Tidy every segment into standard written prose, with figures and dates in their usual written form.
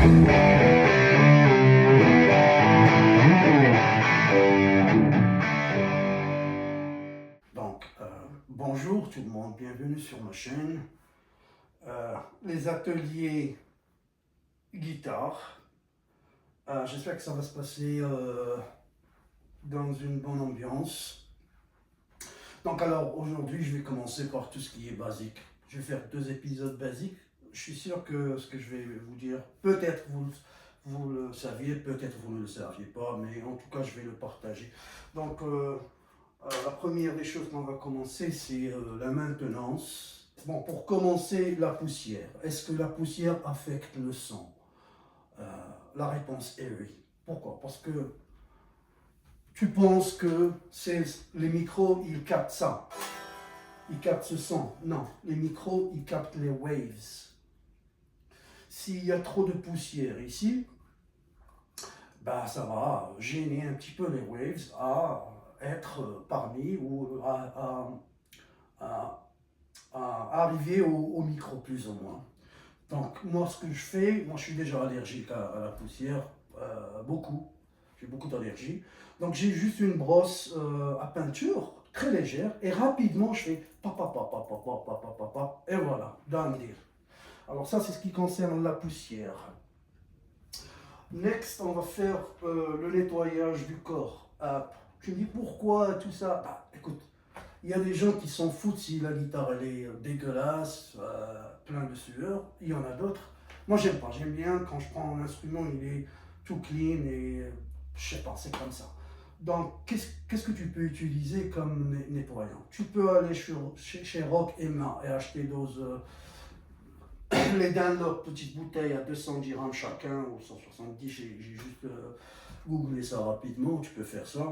Donc, bonjour tout le monde, bienvenue sur ma chaîne. Les ateliers guitare. J'espère que ça va se passer dans une bonne ambiance. Donc alors, aujourd'hui, je vais commencer par tout ce qui est basique. Je vais faire 2 épisodes basiques. Je suis sûr que ce que je vais vous dire, peut-être vous le saviez, peut-être vous ne le saviez pas, mais en tout cas, je vais le partager. Donc, la première des choses qu'on va commencer, c'est la maintenance. Bon, pour commencer, la poussière. Est-ce que la poussière affecte le son? La réponse est oui. Pourquoi? Parce que tu penses que les micros, ils captent ça. Ils captent ce son. Non, les micros, ils captent les waves. S'il y a trop de poussière ici, bah, ça va gêner un petit peu les waves à être parmi ou à arriver au micro plus ou moins. Donc moi ce que je fais, moi je suis déjà allergique à la poussière, beaucoup, j'ai beaucoup d'allergies. Donc j'ai juste une brosse à peinture très légère et rapidement je fais pa et voilà, done deal. Alors ça c'est ce qui concerne la poussière. Next, on va faire le nettoyage du corps. Tu me dis pourquoi tout ça? Bah, écoute, il y a des gens qui s'en foutent si la guitare elle est dégueulasse, plein de sueur. Il y en a d'autres. Moi j'aime pas, j'aime bien quand je prends un instrument, il est tout clean et je sais pas, c'est comme ça. Donc qu'est-ce que tu peux utiliser comme nettoyant? Tu peux aller chez Rock Emma et acheter les Dunlop, petites bouteilles à 200 dirhams chacun, ou 170, j'ai juste googlé ça rapidement, tu peux faire ça.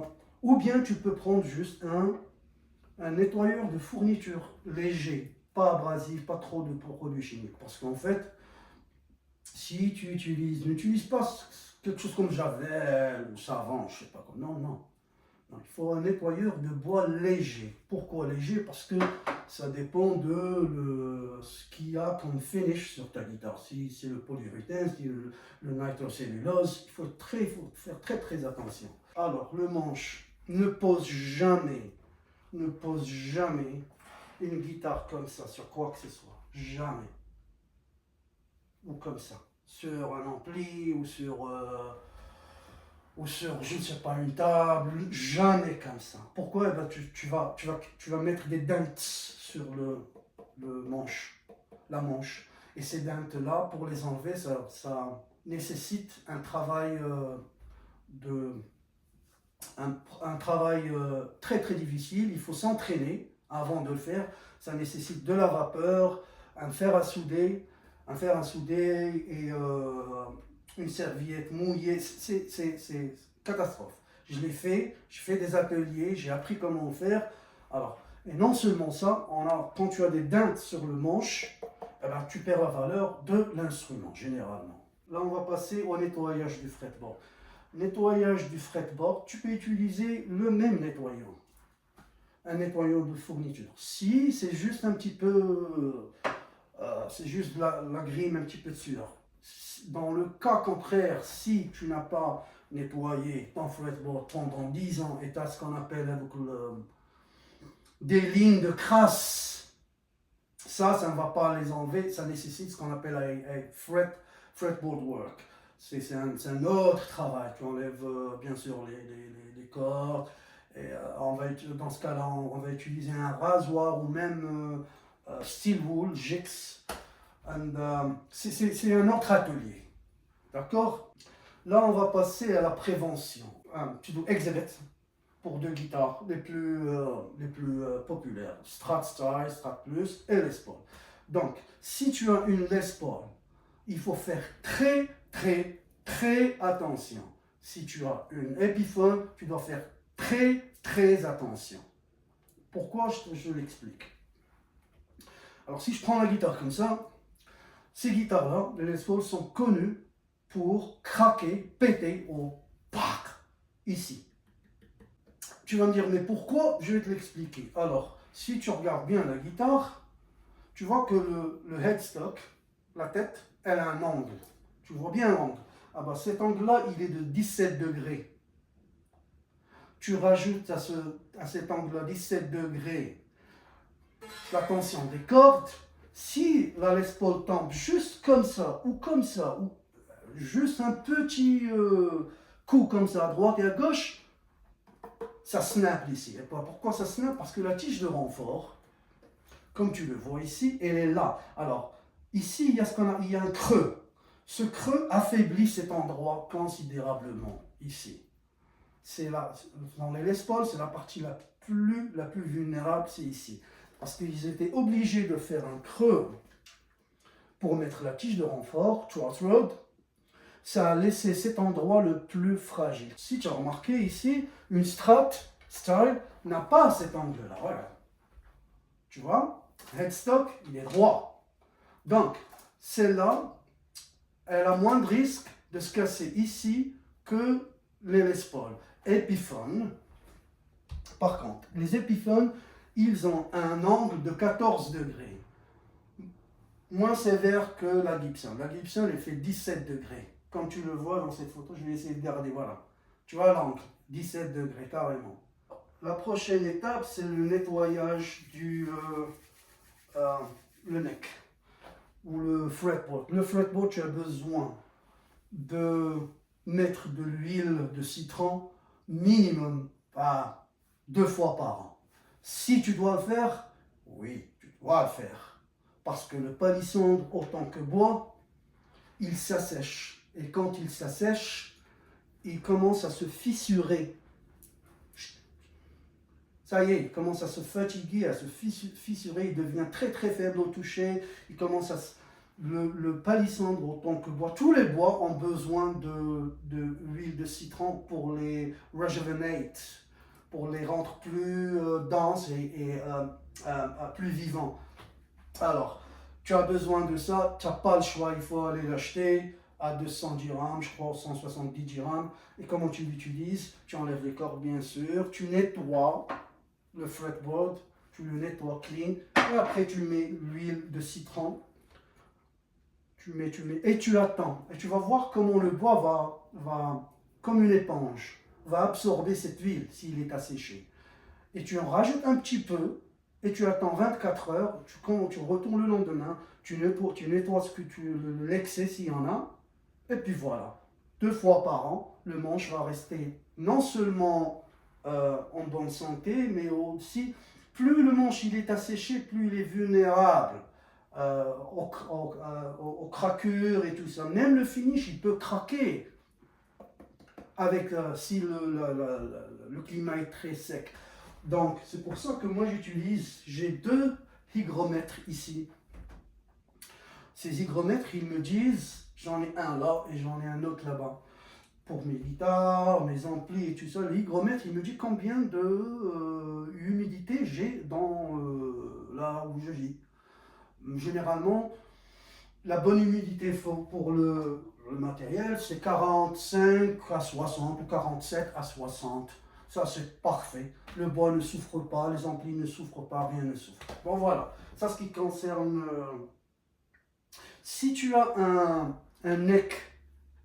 Ou bien tu peux prendre juste un nettoyeur de fourniture léger, pas abrasif, pas trop de produits chimiques. Parce qu'en fait, si tu n'utilises pas quelque chose comme Javel ou savon, je sais pas quoi, non. Donc, il faut un nettoyeur de bois léger. Pourquoi léger? Parce que ça dépend de ce qu'il y a comme finish sur ta guitare. Si c'est le polyuréthane, si le nitrocellulose, il faut faire très attention. Alors, le manche, ne pose jamais une guitare comme ça sur quoi que ce soit. Jamais. Ou comme ça. Sur un ampli ou sur je ne sais pas, une table, jamais comme ça. Pourquoi? Eh ben, tu vas mettre des dents sur le manche, la manche. Et ces dents-là, pour les enlever, ça nécessite un travail, un travail très difficile. Il faut s'entraîner avant de le faire. Ça nécessite de la vapeur, un fer à souder et une serviette mouillée, c'est catastrophe. Je l'ai fait, je fais des ateliers, j'ai appris comment faire. Alors, et non seulement ça, quand tu as des dents sur le manche, eh ben, tu perds la valeur de l'instrument, généralement. Là, on va passer au nettoyage du fretboard. Nettoyage du fretboard, tu peux utiliser le même nettoyant. Un nettoyant de fourniture. Si c'est juste un petit peu... c'est juste la grime, un petit peu de sueur. Dans le cas contraire, si tu n'as pas nettoyé ton fretboard pendant 10 ans et tu as ce qu'on appelle des lignes de crasse, ça ne va pas les enlever, ça nécessite ce qu'on appelle un fretboard work. C'est un autre travail. Tu enlèves bien sûr les cordes. Et, dans ce cas-là, on va utiliser un rasoir ou même steel wool, Gix. C'est un autre atelier. D'accord? Là, on va passer à la prévention. Un petit exhibit pour 2 guitares les plus populaires. Strat Style, Strat Plus et Les Paul. Donc, si tu as une Les Paul, il faut faire très attention. Si tu as une Epiphone, tu dois faire très attention. Pourquoi? Je l'explique. Alors, si je prends la guitare comme ça, ces guitares-là, les Les Paul, sont connues pour craquer, péter au pac, ici. Tu vas me dire, mais pourquoi? Je vais te l'expliquer. Alors, si tu regardes bien la guitare, tu vois que le headstock, la tête, elle a un angle. Tu vois bien l'angle. Ah bah cet angle-là, il est de 17 degrés. Tu rajoutes à cet angle-là 17 degrés la tension des cordes. Si la Les Paul tombe juste comme ça, ou juste un petit coup comme ça à droite et à gauche, ça snap ici. Et pourquoi ça snap? Parce que la tige de renfort, comme tu le vois ici, elle est là. Alors, ici, il y a un creux. Ce creux affaiblit cet endroit considérablement, ici. C'est là, dans les Les Paul, c'est la partie la plus vulnérable, c'est ici. Parce qu'ils étaient obligés de faire un creux pour mettre la tige de renfort, Truss Rod. Ça a laissé cet endroit le plus fragile. Si tu as remarqué ici, une Strat Style n'a pas cet angle-là. Voilà. Tu vois, headstock, il est droit. Donc, celle-là, elle a moins de risque de se casser ici que les Les Paul. Epiphone, par contre, les Epiphones, ils ont un angle de 14 degrés. Moins sévère que la Gibson. La Gibson, elle fait 17 degrés. Comme tu le vois dans cette photo, je vais essayer de garder, voilà. Tu vois l'angle, 17 degrés, carrément. La prochaine étape, c'est le nettoyage du le neck ou le fretboard. Le fretboard, tu as besoin de mettre de l'huile de citron minimum à 2 fois par an. Si tu dois le faire, oui, tu dois le faire. Parce que le palissandre, autant que bois, il s'assèche. Et quand il s'assèche, il commence à se fissurer. Ça y est, il commence à se fatiguer, à se fissurer, il devient très très faible au toucher, il commence à le palissandre autant que bois. Tous les bois ont besoin de l'huile de citron pour les rejuvenate, pour les rendre plus denses et plus vivants. Alors, tu as besoin de ça, tu n'as pas le choix, il faut aller l'acheter à 200 dirhams, je crois 170 dirhams. Et comment tu l'utilises? Tu enlèves les cordes bien sûr, tu nettoies le fretboard, tu le nettoies clean, et après tu mets l'huile de citron, tu mets, et tu attends. Et tu vas voir comment le bois va comme une éponge, va absorber cette huile s'il est asséché. Et tu en rajoutes un petit peu, et tu attends 24 heures, quand tu retournes le lendemain, tu nettoies l'excès s'il y en a, et puis voilà. 2 fois par an, le manche va rester non seulement en bonne santé, mais aussi, plus le manche il est asséché, plus il est vulnérable aux craquures et tout ça. Même le finish, il peut craquer avec, si le climat est très sec. Donc, c'est pour ça que moi j'ai 2 hygromètres ici. Ces hygromètres, ils me disent, j'en ai un là et j'en ai un autre là-bas. Pour mes guitares, mes amplis et tout ça, le hygromètre, il me dit combien de humidité j'ai dans là où je vis. Généralement, la bonne humidité pour le matériel, c'est 45 à 60 ou 47 à 60. Ça, c'est parfait. Le bois ne souffre pas, les amplis ne souffrent pas, rien ne souffre. Bon, voilà. Ça, ce qui concerne... si tu as un neck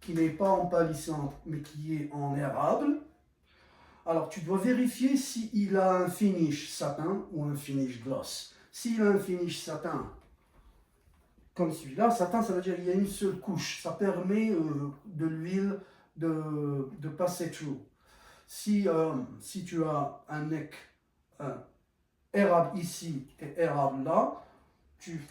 qui n'est pas en palissandre, mais qui est en érable, alors tu dois vérifier s'il a un finish satin ou un finish gloss. S'il a un finish satin, comme celui-là, satin, ça veut dire qu'il y a une seule couche. Ça permet de l'huile de passer through. Si tu as un neck érable ici et érable là, tu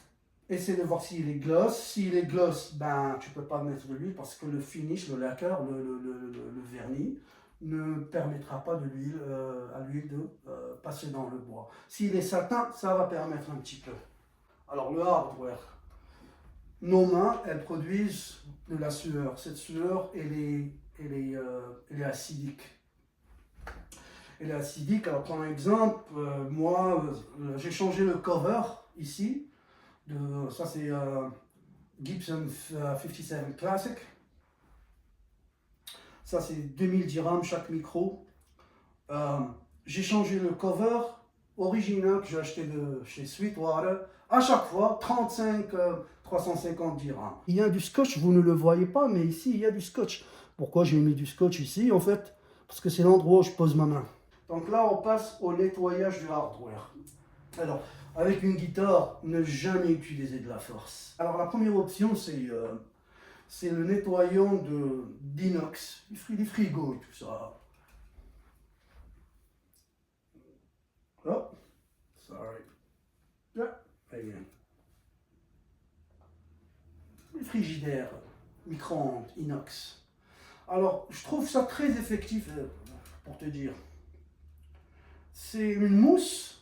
essaies de voir s'il est gloss. S'il est gloss, ben, tu ne peux pas mettre de l'huile parce que le finish, le lacquer, le vernis, ne permettra pas à l'huile de passer dans le bois. S'il est satin, ça va permettre un petit peu. Alors le hardware. Nos mains, elles produisent de la sueur. Cette sueur, elle est acidique. Elle est acidique. Alors, pour exemple, moi, j'ai changé le cover ici. Ça, c'est Gibson 57 Classic. Ça, c'est 2000 dirhams chaque micro. J'ai changé le cover original que j'ai acheté de chez Sweetwater. À chaque fois, 35, 350 dirhams. Il y a du scotch, vous ne le voyez pas, mais ici, il y a du scotch. Pourquoi j'ai mis du scotch ici? En fait, parce que c'est l'endroit où je pose ma main. Donc là, on passe au nettoyage du hardware. Alors, avec une guitare, ne jamais utiliser de la force. Alors, la première option, c'est le nettoyant d'inox, des frigos et tout ça. Oh, sorry. Yeah, again. Les frigidaires, micro-ondes, inox. Alors, je trouve ça très effectif, pour te dire. C'est une mousse,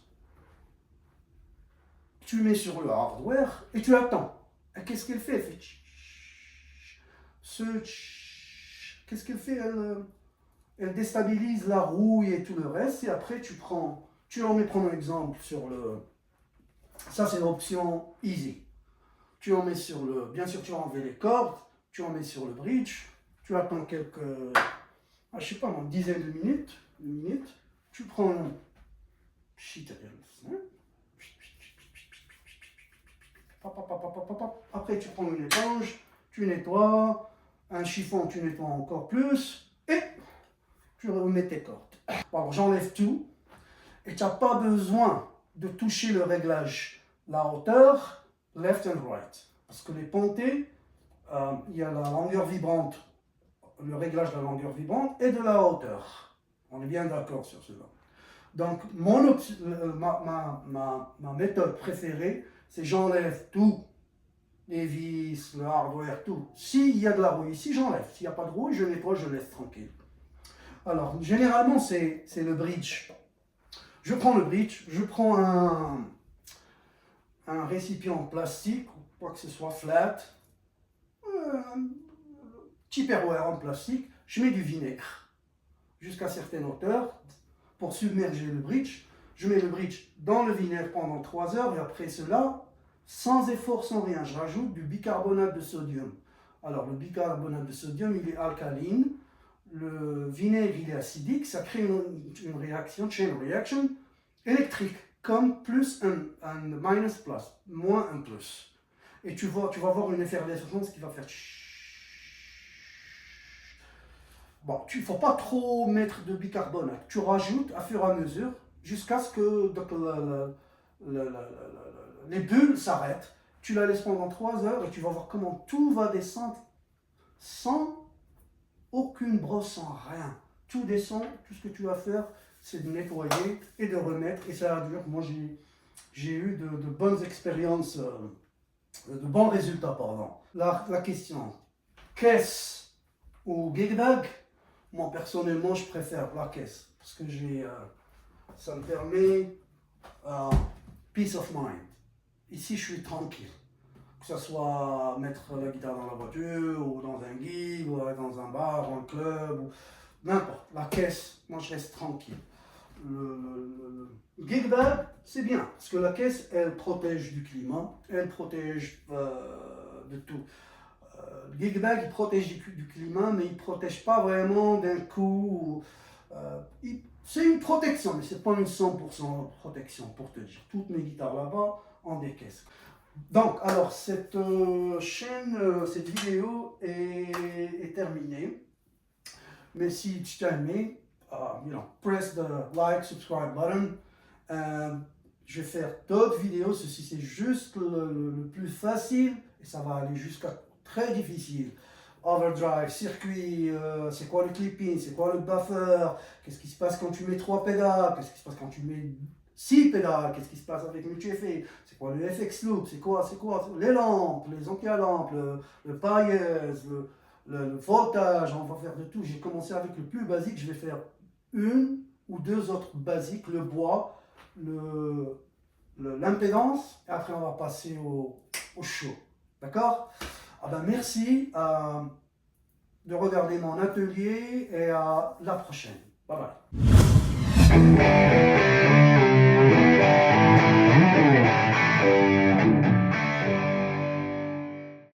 tu mets sur le hardware et tu attends. Et qu'est-ce qu'elle fait? Elle fait qu'est-ce qu'elle fait? Elle déstabilise la rouille et tout le reste. Et après, tu en mets, prends un exemple sur le... Ça, c'est l'option easy. Tu en mets sur le... Bien sûr, tu as enlevé les cordes. Tu en mets sur le bridge. Tu attends quelques... je sais pas, une dizaine de minutes. Une minute. Tu prends un... Après, tu prends une éponge. Tu nettoies. Un chiffon, tu nettoies encore plus. Et tu remets tes cordes. Bon, j'enlève tout. Et tu n'as pas besoin de toucher le réglage, la hauteur, left and right. Parce que les pontées, il y a la longueur vibrante, le réglage de la longueur vibrante et de la hauteur. On est bien d'accord sur cela. Donc, ma méthode préférée, c'est j'enlève tout. Les vis, le hardware, tout. S'il y a de la rouille ici, j'enlève. S'il n'y a pas de rouille, je nettoie, je laisse tranquille. Alors, généralement, c'est le bridge. Je prends le bridge, je prends un récipient en plastique, quoi que ce soit flat, un Tupperware en plastique, je mets du vinaigre jusqu'à certaine hauteur pour submerger le bridge. Je mets le bridge dans le vinaigre pendant 3 heures et après cela, sans effort, sans rien, je rajoute du bicarbonate de sodium. Alors le bicarbonate de sodium, il est alcaline, le vinaigre, il est acidique, ça crée une réaction, chain reaction, électrique, comme plus un minus plus, moins un plus. Et tu vas voir une effervescence qui va faire... Bon, il ne faut pas trop mettre de bicarbonate. Tu rajoutes à fur et à mesure jusqu'à ce que les bulles s'arrêtent. Tu la laisses pendant 3 heures et tu vas voir comment tout va descendre sans aucune brosse, sans rien. Tout descend, tout ce que tu vas faire, c'est de nettoyer et de remettre. Et ça dure. Moi, j'ai eu de bonnes expériences, de bons résultats, pardon. La question, caisse ou gig bag? Moi, personnellement, je préfère la caisse. Parce que ça me permet peace of mind. Ici, je suis tranquille. Que ce soit mettre la guitare dans la voiture, ou dans un gig, ou dans un bar, dans un club, ou n'importe. La caisse, moi, je reste tranquille. Le gig bag, c'est bien. Parce que la caisse, elle protège du climat, elle protège de tout. Le gig bag, il protège du climat, mais il ne protège pas vraiment d'un coup. C'est une protection, mais ce n'est pas une 100% protection, pour te dire. Toutes mes guitares là-bas ont des caisses. Donc, alors, cette cette vidéo est terminée. Mais si tu t'as aimé, press the like, subscribe button. Je vais faire d'autres vidéos. Ceci, c'est juste le plus facile. Et ça va aller jusqu'à très difficile. Overdrive, circuit, c'est quoi le clipping, c'est quoi le buffer, qu'est-ce qui se passe quand tu mets 3 pédales, qu'est-ce qui se passe quand tu mais 6 pédales, qu'est-ce qui se passe avec multi-effet, c'est quoi le FX loop, c'est quoi les lampes, les amplis-lampes, le pailleuse, le voltage, on va faire de tout. J'ai commencé avec le plus basique, je vais faire une ou deux autres basiques, le bois, l'impédance, et après on va passer au chaud. D'accord? Ah ben merci de regarder mon atelier et à la prochaine. Bye bye.